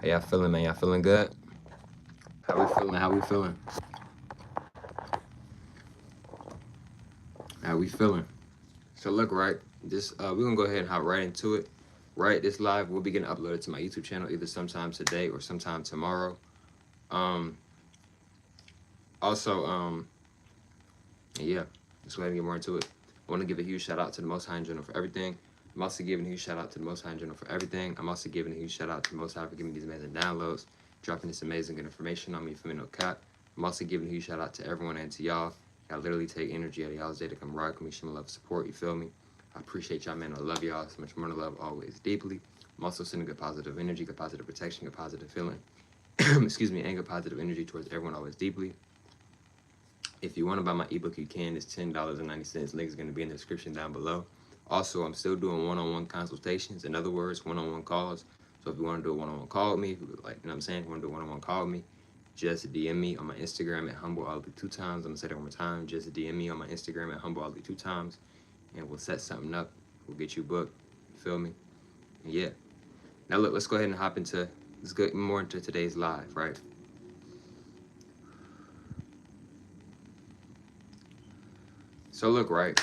How y'all feeling, man? Y'all feeling good? How we feeling? How we feeling? How we feeling? So look, right, this we're gonna go ahead and hop right into it. Right, this live will be getting uploaded to my YouTube channel either sometime today or sometime tomorrow. Um, also, yeah, let's go ahead and get more into it. I want to give a huge shout out to the Most High in general for everything. I'm also giving a huge shout out to the Most High in general for everything. I'm also giving a huge shout out to the Most High for giving me these amazing downloads, dropping this amazing good information on me for me, no cap. I'm also giving a huge shout out to everyone and to y'all. Y'all literally take energy out of y'all's day to come rock with me, show me love, support. You feel me? I appreciate y'all, man. I love y'all so much more to love always deeply. I'm also sending good positive energy, good positive protection, good positive feeling. Excuse me, and good positive energy towards everyone always deeply. If you want to buy my ebook, you can. It's $10.90. Link is going to be in the description down below. Also, I'm still doing one-on-one consultations. In other words, one-on-one calls. So if you want to do a one-on-one call with me, if you, like, you know what I'm saying, if you want to do a one-on-one call with me, just DM me on my Instagram at humbleollie 2 times. I'm going to say that one more time. Just DM me on my Instagram at humbleollie 2 times. And we'll set something up. We'll get you booked. You feel me? And yeah. Now, look, let's go ahead and hop into, let's get more into today's live, right? So look, right,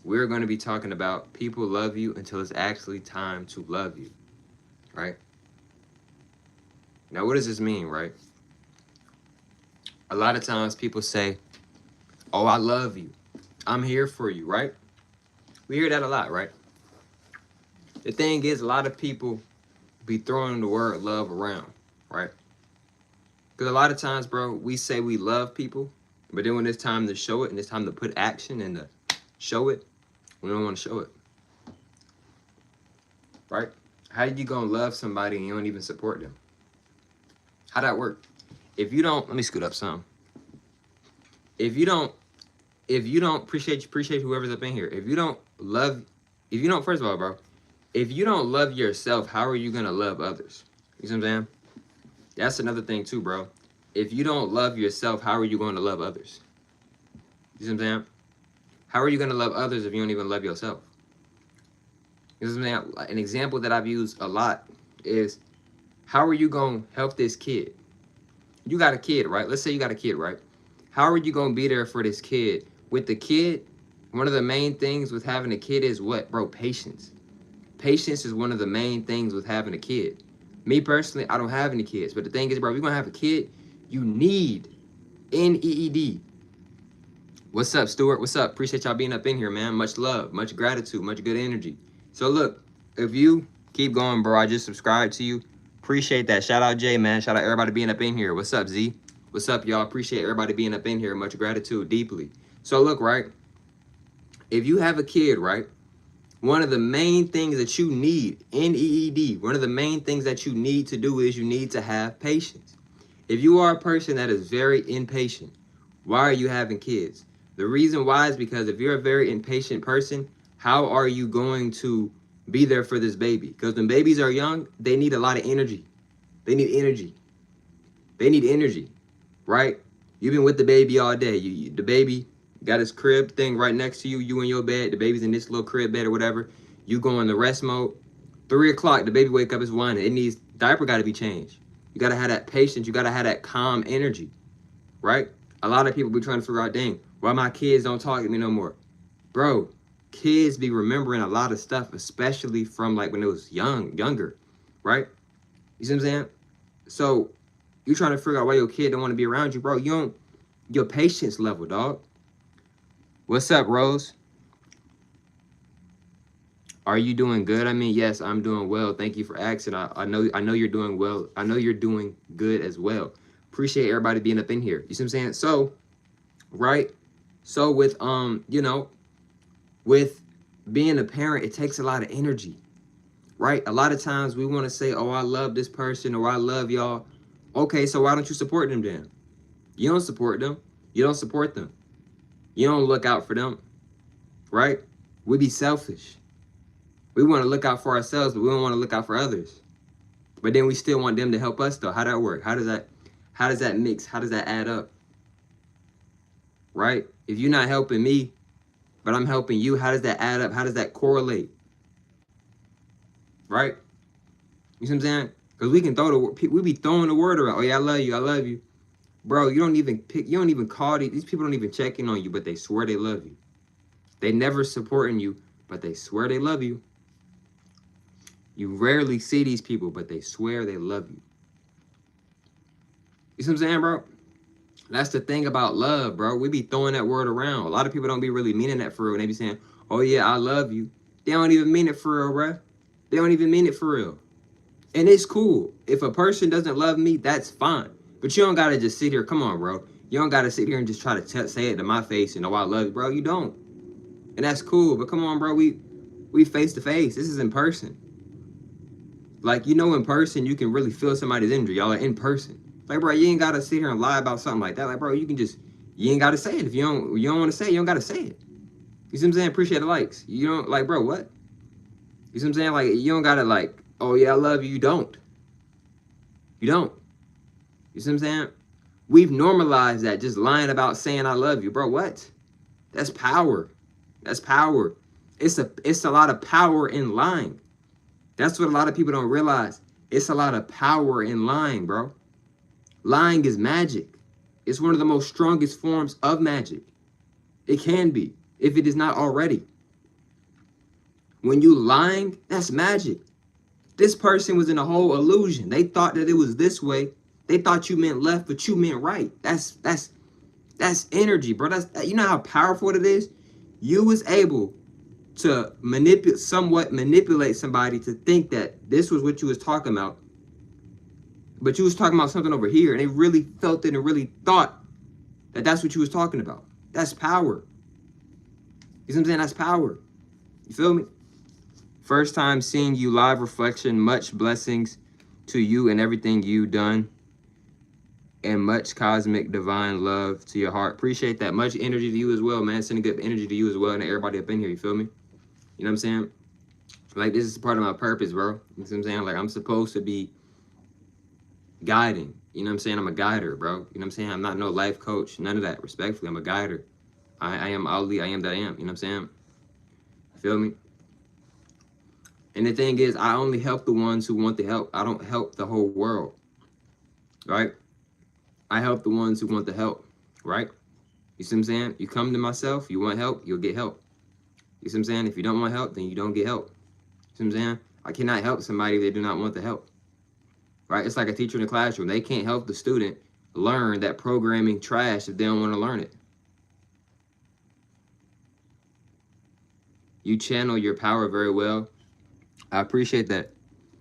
we're going to be talking about people love you until it's actually time to love you, right? Now, what does this mean, right? A lot of times people say, oh, I love you. I'm here for you, right? We hear that a lot, right? The thing is, a lot of people be throwing the word love around, right? Because a lot of times, bro, we say we love people, but then when it's time to show it and it's time to put action and to show it, we don't want to show it, right? How you gonna love somebody and you don't even support them? How that work? If you don't, let me scoot up some. If you don't appreciate whoever's up in here. If you don't, first of all, bro, if you don't love yourself, how are you gonna love others? You see what I'm saying? That's another thing too, bro. If you don't love yourself, how are you going to love others? You see what I'm saying? How are you gonna love others if you don't even love yourself? You see what I'm saying? An example that I've used a lot is, how are you gonna help this kid? You got a kid, right? Let's say you got a kid, right? How are you gonna be there for this kid? With the kid, one of the main things with having a kid is what, bro? Patience. Patience is one of the main things with having a kid. Me personally, I don't have any kids, but the thing is, bro, if you're gonna have a kid, you need NEED. What's up, Stuart? What's up? Appreciate y'all being up in here, man. Much love, much gratitude, much good energy. So look, if you keep going, bro, I just subscribed to you. Appreciate that. Shout out Jay, man. Shout out everybody being up in here. What's up, Z? What's up, y'all? Appreciate everybody being up in here. Much gratitude, deeply. So look, right? If you have a kid, right? One of the main things that you need, NEED, one of the main things that you need to do is you need to have patience. If you are a person that is very impatient, why are you having kids? The reason why is because if you're a very impatient person, how are you going to be there for this baby? Because when babies are young, they need a lot of energy. They need energy. They need energy, right? You've been with the baby all day. The baby got his crib thing right next to you. You in your bed. The baby's in this little crib bed or whatever. You go in the rest mode. 3 o'clock, the baby wake up, is whining. It needs, diaper got to be changed. You got to have that patience. You got to have that calm energy, right? A lot of people be trying to figure out, dang, why my kids don't talk to me no more. Bro, kids be remembering a lot of stuff, especially from like when it was younger, right? You see what I'm saying? So you trying to figure out why your kid don't want to be around you, bro. You don't, your patience level, dog. What's up, Rose? Are you doing good? I mean, yes, I'm doing well. Thank you for asking. I know you're doing well. I know you're doing good as well. Appreciate everybody being up in here. You see what I'm saying? So, right? So with you know, with being a parent, it takes a lot of energy, right? A lot of times we want to say, oh, I love this person, or I love y'all. Okay, so why don't you support them then? You don't support them. You don't support them. You don't look out for them, right? We be selfish. We want to look out for ourselves, but we don't want to look out for others. But then we still want them to help us, though. How does that work? How does that mix? How does that add up? Right? If you're not helping me, but I'm helping you, how does that add up? How does that correlate? Right? You see what I'm saying? Because we can we be throwing the word around. Oh yeah, I love you, I love you. Bro, you don't even call these people don't even check in on you, but they swear they love you. They never supporting you, but they swear they love you. You rarely see these people, but they swear they love you. You see what I'm saying, bro? That's the thing about love, bro. We be throwing that word around. A lot of people don't be really meaning that for real. And they be saying, oh yeah, I love you. They don't even mean it for real, bro. They don't even mean it for real. And it's cool. If a person doesn't love me, that's fine. But you don't got to just sit here. Come on, bro. You don't got to sit here and just try to say it to my face and, oh, I love you, bro. You don't. And that's cool. But come on, bro. We face to face. This is in person. Like, in person, you can really feel somebody's energy. Y'all are in person. Like, bro, you ain't got to sit here and lie about something like that. Like, bro, you ain't got to say it. If you don't want to say it, you don't got to say it. You see what I'm saying? Appreciate the likes. You don't, like, bro, what? You see what I'm saying? Like, you don't got to, like, oh, yeah, I love you. You don't. You don't. You see what I'm saying? We've normalized that, just lying about saying I love you. Bro, what? That's power. That's power. It's a lot of power in lying. That's what a lot of people don't realize. It's a lot of power in lying, bro. Lying is magic. It's one of the most strongest forms of magic. It can be, if it is not already. When you lying, that's magic. This person was in a whole illusion. They thought that it was this way. They thought you meant left, but you meant right. That's energy, bro. You know how powerful it is? You was able to somewhat manipulate somebody to think that this was what you was talking about. But you was talking about something over here, and they really felt it and really thought that that's what you was talking about. That's power. You see what I'm saying? That's power. You feel me? First time seeing you live reflection. Much blessings to you and everything you done. And much cosmic divine love to your heart. Appreciate that. Much energy to you as well, man. Sending good energy to you as well and everybody up in here. You feel me? You know what I'm saying? Like, this is part of my purpose, bro. You know what I'm saying? Like, I'm supposed to be guiding. You know what I'm saying? I'm a guider, bro. You know what I'm saying? I'm not no life coach. None of that. Respectfully, I'm a guider. I am Ali. I am that I am. You know what I'm saying? You feel me? And the thing is, I only help the ones who want the help. I don't help the whole world. Right? I help the ones who want the help. Right? You see what I'm saying? You come to myself, you want help, you'll get help. You see what I'm saying? If you don't want help, then you don't get help. You see what I'm saying? I cannot help somebody if they do not want the help. Right? It's like a teacher in the classroom. They can't help the student learn that programming trash if they don't want to learn it. You channel your power very well. I appreciate that.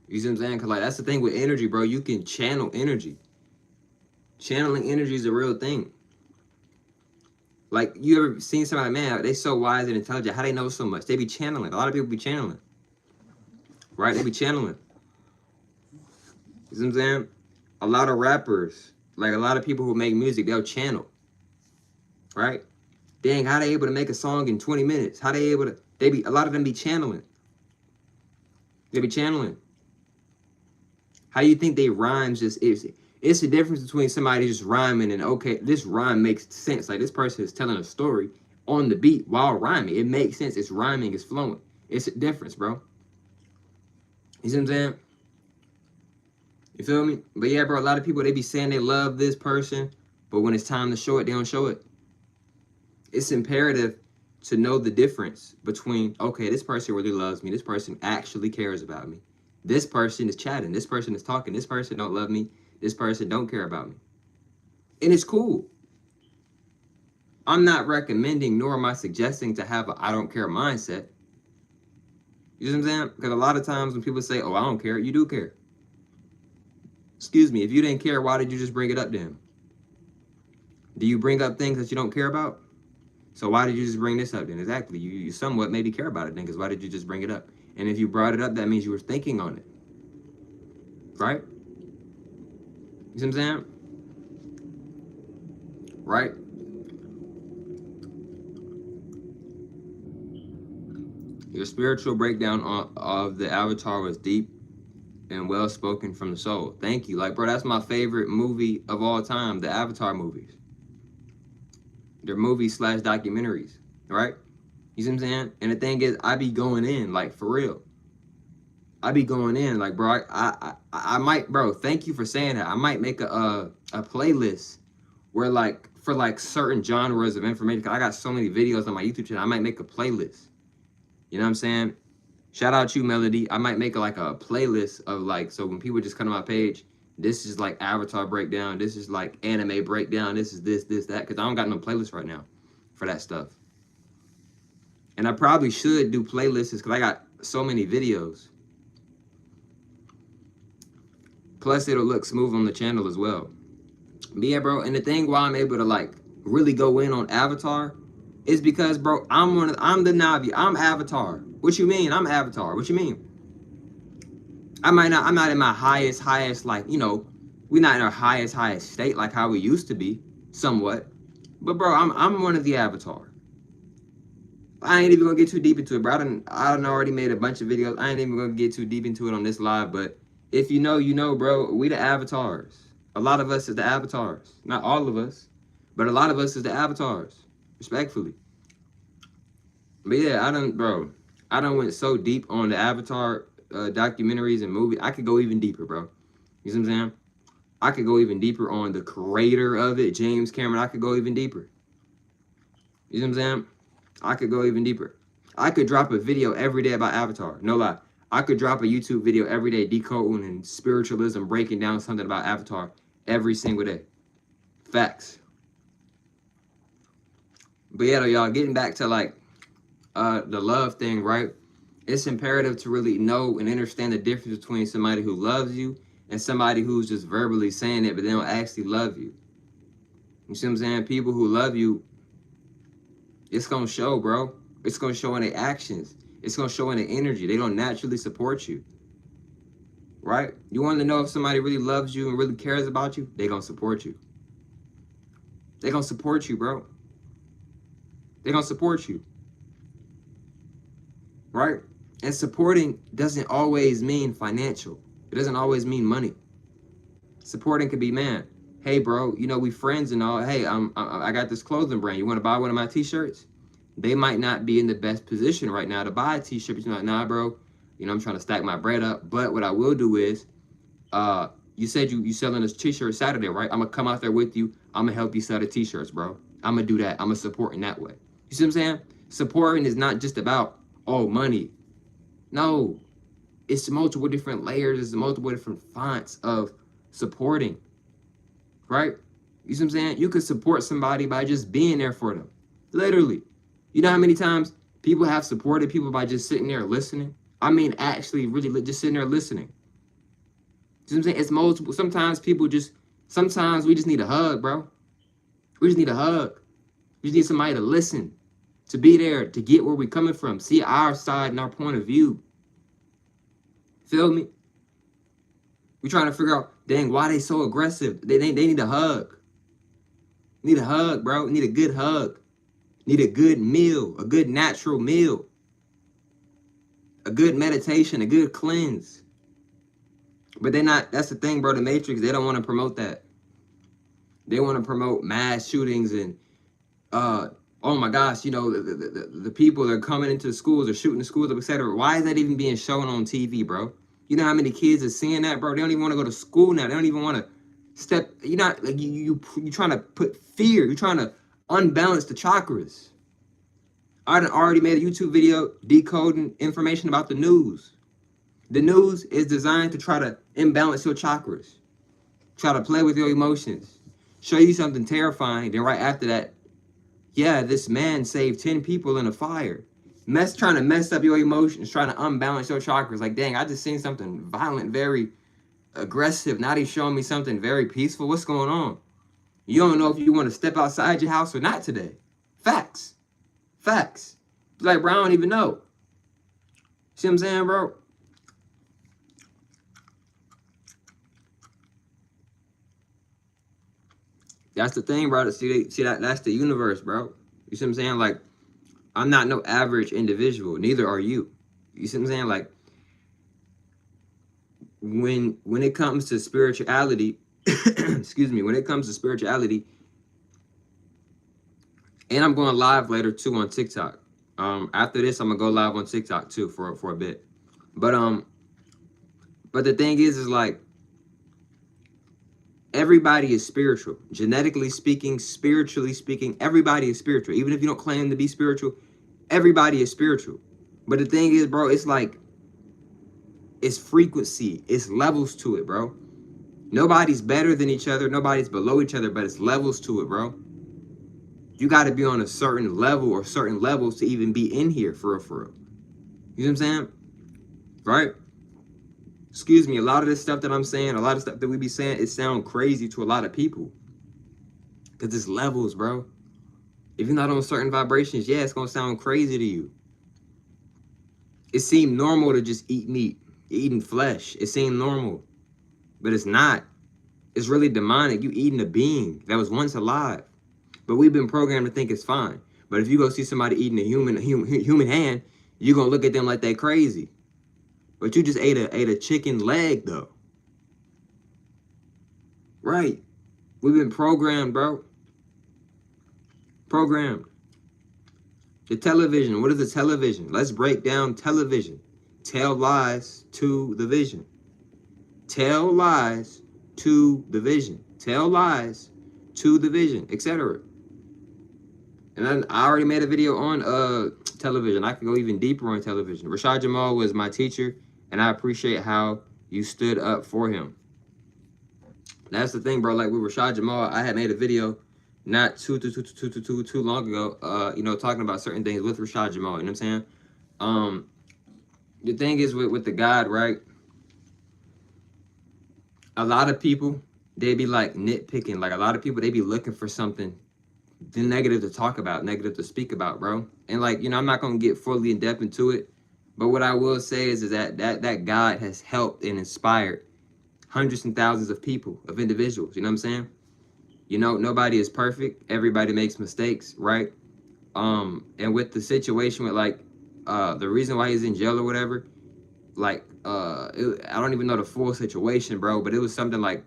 You see what I'm saying? Because, like, that's the thing with energy, bro. You can channel energy. Channeling energy is a real thing. Like, you ever seen somebody, man, they so wise and intelligent. How they know so much? They be channeling. A lot of people be channeling. Right? They be channeling. You see what I'm saying? A lot of rappers, like a lot of people who make music, they'll channel. Right? Dang, how they able to make a song in 20 minutes? How they able to, a lot of them be channeling. They be channeling. How you think they rhymes just is? It's the difference between somebody just rhyming and, okay, this rhyme makes sense. Like, this person is telling a story on the beat while rhyming. It makes sense. It's rhyming. It's flowing. It's a difference, bro. You see what I'm saying? You feel me? But yeah, bro, a lot of people, they be saying they love this person, but when it's time to show it, they don't show it. It's imperative to know the difference between, okay, this person really loves me. This person actually cares about me. This person is chatting. This person is talking. This person don't love me. This person don't care about me. And it's cool. I'm not recommending nor am I suggesting to have a I don't care mindset. You know what I'm saying? Because a lot of times when people say, oh, I don't care, you do care. Excuse me, if you didn't care, why did you just bring it up to him? Do you bring up things that you don't care about? So why did you just bring this up then? Exactly. You somewhat maybe care about it then, because why did you just bring it up? And if you brought it up, that means you were thinking on it. Right? You see what I'm saying? Right? Your spiritual breakdown of the Avatar was deep and well spoken from the soul. Thank you. Like, bro, that's my favorite movie of all time, the Avatar movies. They're movies / documentaries, right? You see what I'm saying? And the thing is, I be going in, like, for real. I be going in like, bro. I might, bro. Thank you for saying that. I might make a playlist where like for like certain genres of information. 'Cause I got so many videos on my YouTube channel. I might make a playlist. You know what I'm saying? Shout out to you, Melody. I might make like a playlist of like, so when people just come to my page, this is like Avatar breakdown. This is like anime breakdown. This is this, that. Because I don't got no playlist right now for that stuff. And I probably should do playlists because I got so many videos. Plus, it'll look smooth on the channel as well. But yeah, bro. And the thing why I'm able to like really go in on Avatar is because, bro, I'm the Navi. I'm Avatar. What you mean? I'm Avatar. What you mean? I'm not in my highest, like, you know, we're not in our highest state like how we used to be, somewhat. But bro, I'm one of the Avatar. I ain't even gonna get too deep into it, bro. I done already made a bunch of videos. I ain't even gonna get too deep into it on this live, but if you know, you know, bro. We the Avatars. A lot of us is the Avatars. Not all of us, but a lot of us is the Avatars. Respectfully. But yeah, I done went so deep on the Avatar documentaries and movies. I could go even deeper, bro. You see what I'm saying? I could go even deeper on the creator of it, James Cameron. I could go even deeper. You see what I'm saying? I could go even deeper. I could drop a video every day about Avatar. No lie. I could drop a YouTube video every day decoding and spiritualism, breaking down something about Avatar every single day. Facts. But yeah, though, y'all, getting back to like the love thing, right? It's imperative to really know and understand the difference between somebody who loves you and somebody who's just verbally saying it, but they don't actually love you. You see what I'm saying? People who love you, it's gonna show, bro. It's gonna show in their actions. It's gonna show in their energy. They don't naturally support you, right? You want to know if somebody really loves you and really cares about you? They gonna support you. They gonna support you, bro. They gonna support you, right? And supporting doesn't always mean financial. It doesn't always mean money. Supporting could be, man, hey, bro, you know, we friends and all. Hey, I got this clothing brand. You want to buy one of my t-shirts? They might not be in the best position right now to buy a t-shirt. But you're like, nah, bro, you know, I'm trying to stack my bread up. But what I will do is, you said you selling this t-shirt Saturday, right? I'm going to come out there with you. I'm going to help you sell the t-shirts, bro. I'm going to do that. I'm going to support in that way. You see what I'm saying? Supporting is not just about, oh, money. No, it's multiple different layers. It's multiple different fonts of supporting, right? You see what I'm saying? You could support somebody by just being there for them. Literally. You know how many times people have supported people by just sitting there listening? I mean, actually, really just sitting there listening. You see what I'm saying? It's multiple. Sometimes we just need a hug, bro. We just need a hug. We just need somebody to listen, to be there, to get where we're coming from, see our side and our point of view. Feel me? We're trying to figure out, dang, why they so aggressive? They need a hug. Need a hug, bro. Need a good hug. Need a good meal, a good natural meal. A good meditation, a good cleanse. But they're not, that's the thing, bro, the Matrix, they don't want to promote that. They want to promote mass shootings and, oh my gosh, you know, the people that are coming into schools or shooting the schools up, etc. Why is that even being shown on TV, bro? You know how many kids are seeing that, bro? They don't even want to go to school now. They don't even want to step. You're not like you're trying to put fear. You're trying to unbalance the chakras. I already made a YouTube video decoding information about the news. The news is designed to try to imbalance your chakras, try to play with your emotions, show you something terrifying. Then right after that, yeah, this man saved 10 people in a fire. Trying to mess up your emotions, trying to unbalance your chakras. Like, dang, I just seen something violent, very aggressive. Now he's showing me something very peaceful. What's going on? You don't know if you want to step outside your house or not today. Facts. Facts. Like, bro, I don't even know. See what I'm saying, bro? That's the thing, bro. See that? That's the universe, bro. You see what I'm saying? Like, I'm not no average individual. Neither are you. You see what I'm saying? Like, when it comes to spirituality, excuse me, when it comes to spirituality, and I'm going live later too on TikTok. After this, I'm gonna go live on TikTok too for a bit. But But the thing is like, everybody is spiritual. Genetically speaking, spiritually speaking, everybody is spiritual. Even if you don't claim to be spiritual, everybody is spiritual. But the thing is, bro, it's like, it's frequency. It's levels to it, bro. Nobody's better than each other. Nobody's below each other, but it's levels to it, bro. You got to be on a certain level or certain levels to even be in here, for real, for real. You know what I'm saying? Right? Excuse me, a lot of this stuff that I'm saying, a lot of stuff that we be saying, it sound crazy to a lot of people. Because it's levels, bro. If you're not on certain vibrations, yeah, it's going to sound crazy to you. It seemed normal to just eat meat, eating flesh. It seemed normal. But it's not. It's really demonic. You eating a being that was once alive. But we've been programmed to think it's fine. But if you go see somebody eating a human hand, you're going to look at them like they crazy. But you just ate a chicken leg, though. Right. We've been programmed, bro. Programmed. The television. What is the television? Let's break down television. Tell lies to the vision. Tell lies to the vision. Tell lies to the vision, etc. And then I already made a video on television. I can go even deeper on television. Rashad Jamal was my teacher, and I appreciate how you stood up for him. That's the thing, bro. Like with Rashad Jamal, I had made a video not too long ago, you know, talking about certain things with Rashad Jamal. You know what I'm saying? The thing is with the God, right? A lot of people, they be like nitpicking. Like a lot of people, they be looking for something negative to talk about, negative to speak about, bro. And like, you know, I'm not gonna get fully in depth into it, but what I will say is that God has helped and inspired hundreds and thousands of people, of individuals. You know what I'm saying? You know, nobody is perfect. Everybody makes mistakes, right? And with the situation with like the reason why he's in jail or whatever, like I don't even know the full situation, bro, but it was something like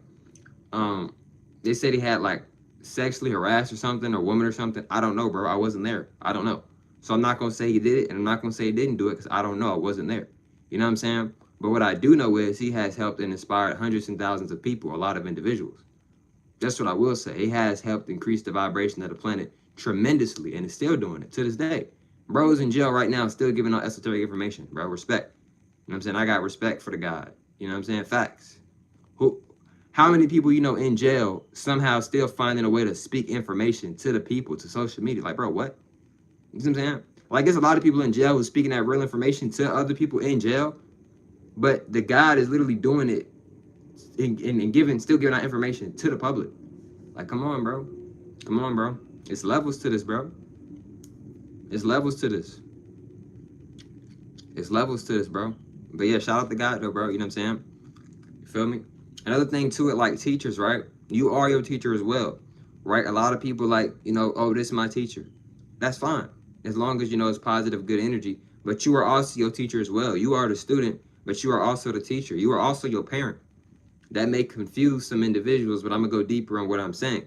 they said he had like sexually harassed or something, or woman or something. I don't know, bro. I wasn't there. I don't know. So I'm not gonna say he did it, and I'm not gonna say he didn't do it, because I don't know. I wasn't there. You know what I'm saying? But what I do know is he has helped and inspired hundreds and thousands of people, a lot of individuals. That's what I will say. He has helped increase the vibration of the planet tremendously, and is still doing it to this day. Bro's in jail right now, still giving out esoteric information, bro. Respect. You know what I'm saying? I got respect for the God. You know what I'm saying? Facts. How many people you know in jail somehow still finding a way to speak information to the people, to social media? Like, bro, what? You know what I'm saying? Like, there's a lot of people in jail who's speaking that real information to other people in jail, but the God is literally doing it and still giving out information to the public. Like, come on, bro. Come on, bro. It's levels to this, bro. It's levels to this. It's levels to this, bro. But yeah, shout out to God, though, bro. You know what I'm saying? You feel me? Another thing to it, like teachers, right? You are your teacher as well, right? A lot of people like, you know, oh, this is my teacher. That's fine. As long as, you know, it's positive, good energy. But you are also your teacher as well. You are the student, but you are also the teacher. You are also your parent. That may confuse some individuals, but I'm going to go deeper on what I'm saying.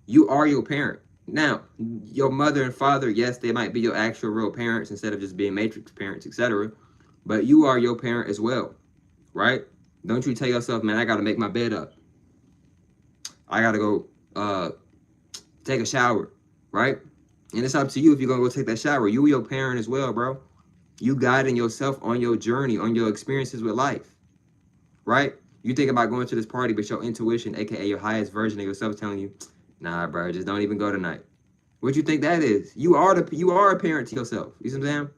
You are your parent. Now, your mother and father, yes, they might be your actual real parents instead of just being matrix parents, etc. But you are your parent as well, right? Don't you tell yourself, man, I got to make my bed up. I got to go take a shower, right? And it's up to you if you're going to go take that shower. You are your parent as well, bro. You guiding yourself on your journey, on your experiences with life, right? You think about going to this party, but your intuition, aka your highest version of yourself, is telling you, nah, bro, just don't even go tonight. What you think that is? You are a parent to yourself. You see what I'm saying?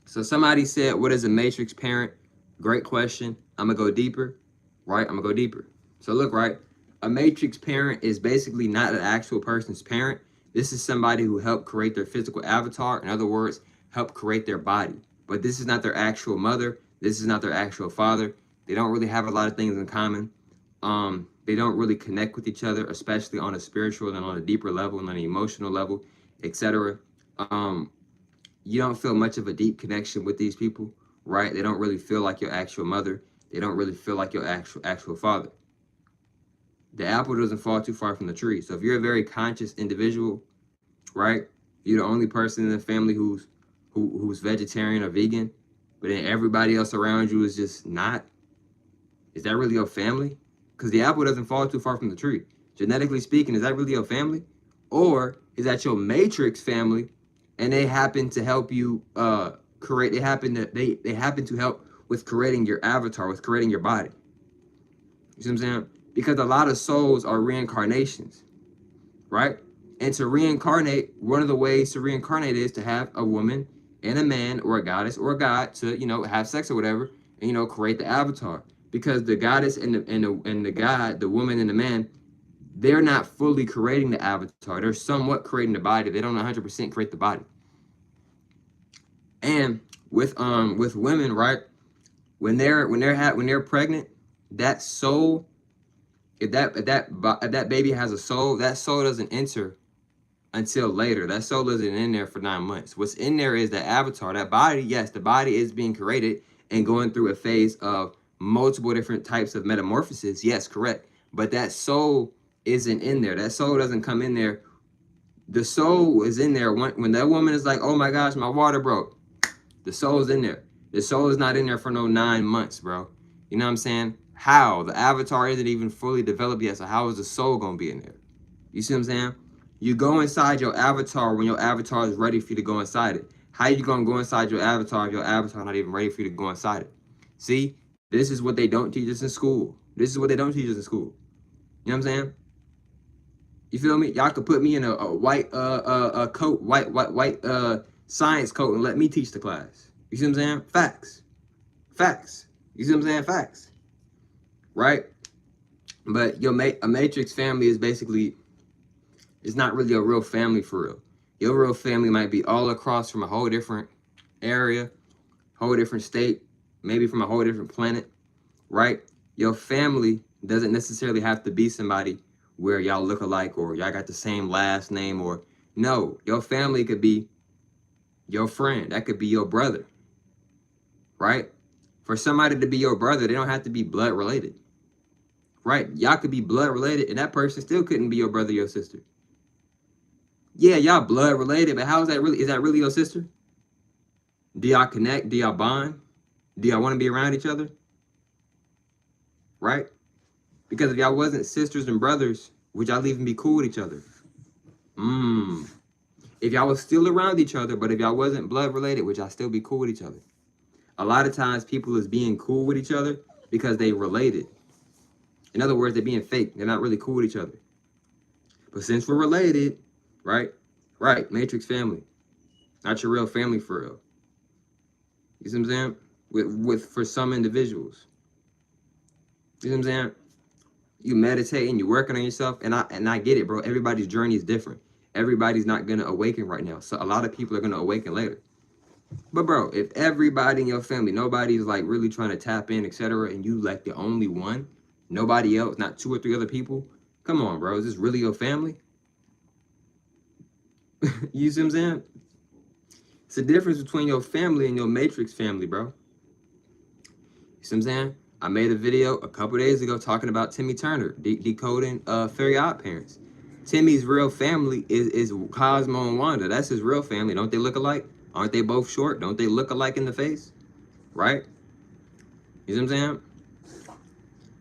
So somebody said, what is a matrix parent? Great question. I'm gonna go deeper, right? I'm gonna go deeper. So look, right? A matrix parent is basically not an actual person's parent. This is somebody who helped create their physical avatar. In other words, help create their body. But this is not their actual mother. This is not their actual father. They don't really have a lot of things in common. They don't really connect with each other, especially on a spiritual and on a deeper level and on an emotional level, etc. You don't feel much of a deep connection with these people, right? They don't really feel like your actual mother. They don't really feel like your actual father. The apple doesn't fall too far from the tree. So if you're a very conscious individual, right? You're the only person in the family who's vegetarian or vegan. but then everybody else around you is just not. Is that really your family? Because the apple doesn't fall too far from the tree. Genetically speaking, is that really your family? Or is that your matrix family and they happen to help you create, they happen to help with creating your avatar, with creating your body. You see what I'm saying? Because a lot of souls are reincarnations, right? And to reincarnate, one of the ways to reincarnate is to have a woman and a man or a goddess or a god to, have sex or whatever, and, create the avatar. Because the goddess and the god, the woman and the man, they're not fully creating the avatar. They're somewhat creating the body. They don't 100% create the body. And with women, right? When they're pregnant, that soul, if that baby has a soul, that soul doesn't enter until later. That soul isn't in there for 9 months. What's in there is the avatar, that body. Yes, the body is being created and going through a phase of multiple different types of metamorphosis. Yes, correct. But that soul isn't in there. That soul doesn't come in there. The soul is in there when that woman is like, oh my gosh, my water broke. The soul is in there. The soul is not in there for no 9 months, bro. You know what I'm saying? How? The avatar isn't even fully developed yet, so how is the soul going to be in there? You see what I'm saying? You go inside your avatar when your avatar is ready for you to go inside it. How you going to go inside your avatar if your avatar not even ready for you to go inside it? See? This is what they don't teach us in school. This is what they don't teach us in school. You know what I'm saying? You feel me? Y'all could put me in a white coat, white science coat and let me teach the class. You see what I'm saying? Facts. Facts. You see what I'm saying? Facts. Right? But a matrix family is basically, it's not really a real family for real. Your real family might be all across from a whole different area, whole different state, maybe from a whole different planet, right? Your family doesn't necessarily have to be somebody where y'all look alike or y'all got the same last name, or no, your family could be your friend. That could be your brother, right? For somebody to be your brother, they don't have to be blood related, right? Y'all could be blood related and that person still couldn't be your brother or your sister. Yeah, y'all blood related, but how is that really? Is that really your sister? Do y'all connect? Do y'all bond? Do y'all want to be around each other? Right? Because if y'all wasn't sisters and brothers, would y'all even be cool with each other? If y'all was still around each other, but if y'all wasn't blood related, would y'all still be cool with each other? A lot of times people is being cool with each other because they related. In other words, they're being fake. They're not really cool with each other. But since we're related, right? Right, matrix family. Not your real family for real. You see what I'm saying? With for some individuals. You see what I'm saying? You meditating, you working on yourself, and I get it, bro. Everybody's journey is different. Everybody's not gonna awaken right now. So a lot of people are gonna awaken later. But bro, if everybody in your family, nobody's like really trying to tap in, etc., and you like the only one, nobody else, not 2 or 3 other people, come on, bro. Is this really your family? You see what I'm saying? It's the difference between your family and your matrix family, bro. You see what I'm saying? I made a video a couple days ago talking about Timmy Turner, decoding Fairy Odd Parents. Timmy's real family is Cosmo and Wanda. That's his real family. Don't they look alike? Aren't they both short? Don't they look alike in the face? Right? You see what I'm saying?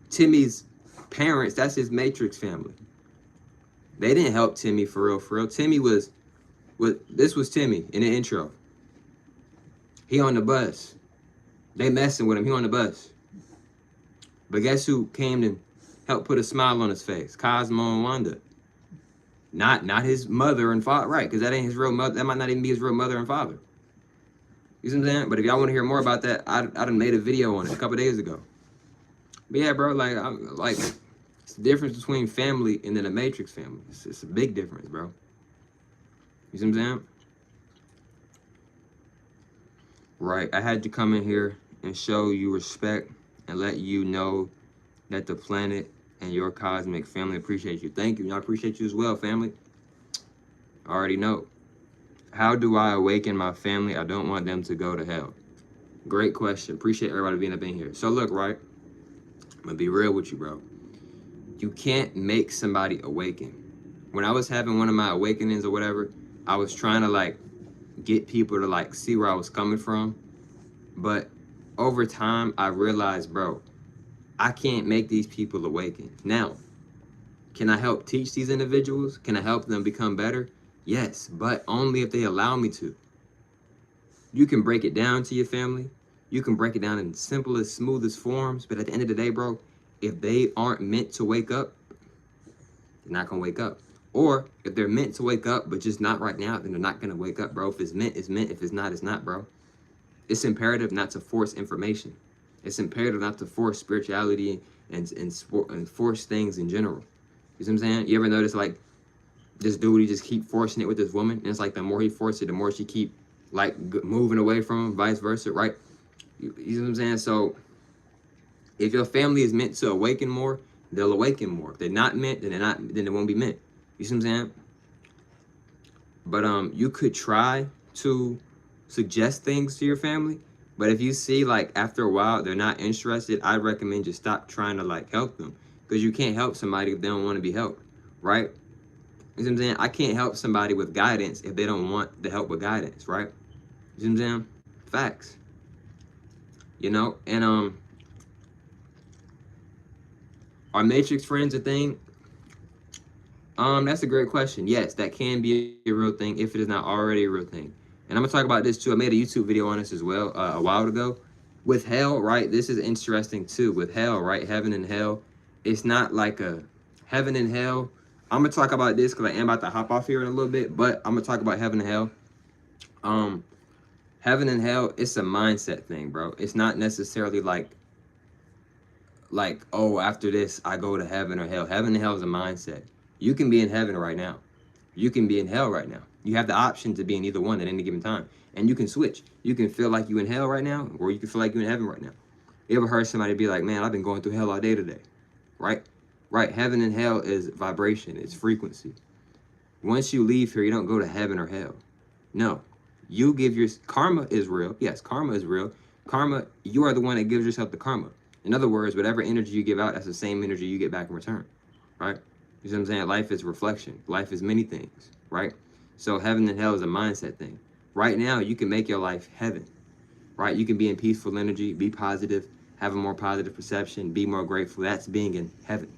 Timmy's parents, that's his matrix family. They didn't help Timmy for real, for real. Timmy this was Timmy in the intro. He on the bus. They messing with him. He on the bus. But guess who came to help put a smile on his face? Cosmo and Wanda. Not his mother and father, right? Because that ain't his real mother. That might not even be his real mother and father. You see what I'm saying? But if y'all want to hear more about that, I done made a video on it a couple days ago. But yeah, bro, like it's the difference between family and then a matrix family. It's a big difference, bro. You see what I'm saying? Right. I had to come in here and show you respect and let you know that the planet and your cosmic family appreciate you. Thank you. And I appreciate you as well, family. I already know. How do I awaken my family? I don't want them to go to hell. Great question. Appreciate everybody being up in here. So look, right? I'm going to be real with you, bro. You can't make somebody awaken. When I was having one of my awakenings or whatever, I was trying to like get people to like see where I was coming from. But over time, I realized, bro, I can't make these people awaken. Now, can I help teach these individuals? Can I help them become better? Yes, but only if they allow me to. You can break it down to your family. You can break it down in simplest, smoothest forms. But at the end of the day, bro, if they aren't meant to wake up, they're not going to wake up. Or if they're meant to wake up, but just not right now, then they're not going to wake up, bro. If it's meant, it's meant. If it's not, it's not, bro. It's imperative not to force information. It's imperative not to force spirituality and force things in general. You see what I'm saying? You ever notice, like, this dude, he just keep forcing it with this woman, and it's like the more he forces it, the more she keep, like, moving away from him, vice versa, right? You know what I'm saying? So if your family is meant to awaken more, they'll awaken more. If they're not meant, then they're not. Then they won't be meant. You see what I'm saying? But you could try to suggest things to your family. But if you see, like, after a while they're not interested, I'd recommend just stop trying to, like, help them, because you can't help somebody if they don't want to be helped, right? You see what I'm saying? I can't help somebody with guidance if they don't want the help with guidance, right? You see what I'm saying? Facts. You know, and are matrix friends a thing? That's a great question. Yes, that can be a real thing if it is not already a real thing. And I'm gonna talk about this too. I made a YouTube video on this as well a while ago. With hell, right? This is interesting too. With hell, right? Heaven and hell. It's not like a heaven and hell. I'm gonna talk about this because I am about to hop off here in a little bit, but I'm gonna talk about heaven and hell. Um, Heaven and hell, it's a mindset thing, bro. It's not necessarily like, oh, after this I go to heaven or hell. Heaven and hell is a mindset. You can be in heaven right now. You can be in hell right now. You have the option to be in either one at any given time. And you can switch. You can feel like you're in hell right now, or you can feel like you're in heaven right now. You ever heard somebody be like, man, I've been going through hell all day today, right? Right, heaven and hell is vibration, it's frequency. Once you leave here, you don't go to heaven or hell. No, you give your, karma is real. Yes, karma is real. Karma, you are the one that gives yourself the karma. In other words, whatever energy you give out, that's the same energy you get back in return, right? You see what I'm saying? Life is reflection. Life is many things, right? So heaven and hell is a mindset thing. Right now, you can make your life heaven, right? You can be in peaceful energy, be positive, have a more positive perception, be more grateful. That's being in heaven,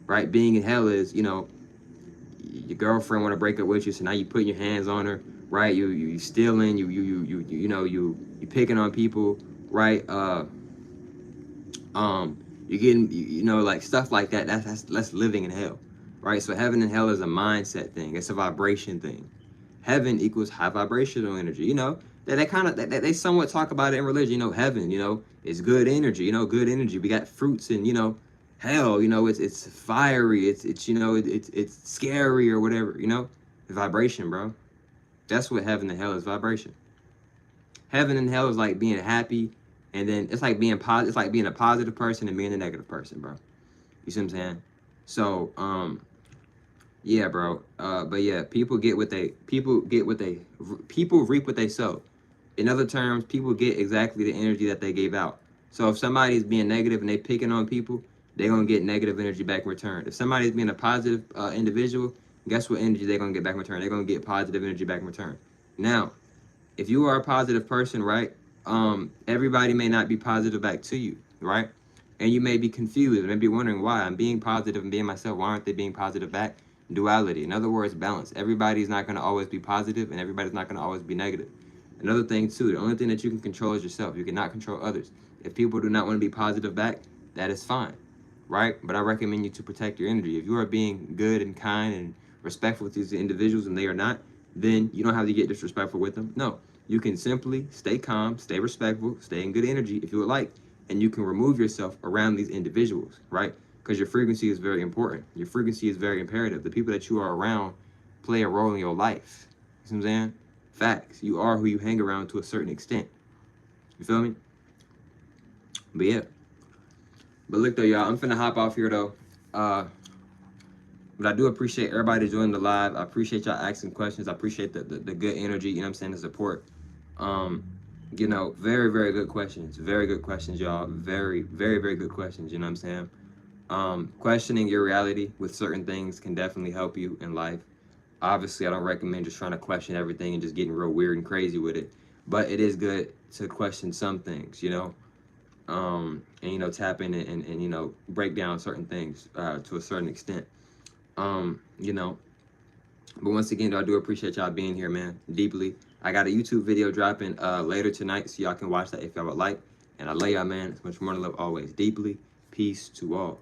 right? Being in hell is, you know, your girlfriend want to break up with you, so now you put your hands on her, right? You stealing, you picking on people, right? You getting, you know, like stuff like that. That's living in hell, right? So heaven and hell is a mindset thing. It's a vibration thing. Heaven equals high vibrational energy. You know, they kind of they somewhat talk about it in religion. You know, heaven, you know, is good energy. You know, good energy. We got fruits, and you know, hell, you know, it's fiery. It's you know, it's scary or whatever. You know, vibration, bro. That's what heaven and hell is, vibration. Heaven and hell is like being happy, and then it's like being positive. It's like being a positive person and being a negative person, bro. You see what I'm saying? So, yeah, bro. But yeah, people reap what they sow. In other terms, people get exactly the energy that they gave out. So if somebody's being negative and they picking on people, they're gonna get negative energy back in return. If somebody's being a positive individual, guess what energy they're gonna get back in return? They're gonna get positive energy back in return. Now, if you are a positive person, right? Everybody may not be positive back to you, right? And you may be confused, and may be wondering why I'm being positive and being myself. Why aren't they being positive back? Duality. In other words, balance. Everybody's not going to always be positive, and everybody's not going to always be negative. Another thing too, the only thing that you can control is yourself. You cannot control others. If people do not want to be positive back, that is fine, right? But I recommend you to protect your energy. If you are being good and kind and respectful to these individuals and they are not, then you don't have to get disrespectful with them. No, you can simply stay calm, stay respectful, stay in good energy if you would like, and you can remove yourself around these individuals, right? Because your frequency is very important. Your frequency is very imperative. The people that you are around play a role in your life. You see what I'm saying? Facts. You are who you hang around to a certain extent. You feel me? But yeah. But look though, y'all, I'm finna hop off here though. But I do appreciate everybody joining the live. I appreciate y'all asking questions. I appreciate the good energy, you know what I'm saying, the support. You know, very, very good questions. Very good questions, y'all. Very, very, very good questions, you know what I'm saying? Questioning your reality with certain things can definitely help you in life. Obviously, I don't recommend just trying to question everything and just getting real weird and crazy with it. But it is good to question some things, you know, and you know, tap in and you know, break down certain things to a certain extent, you know. But once again, though, I do appreciate y'all being here, man, deeply. I got a YouTube video dropping later tonight, so y'all can watch that if y'all would like. And I love y'all, man. It's much more to love always. Deeply. Peace to all.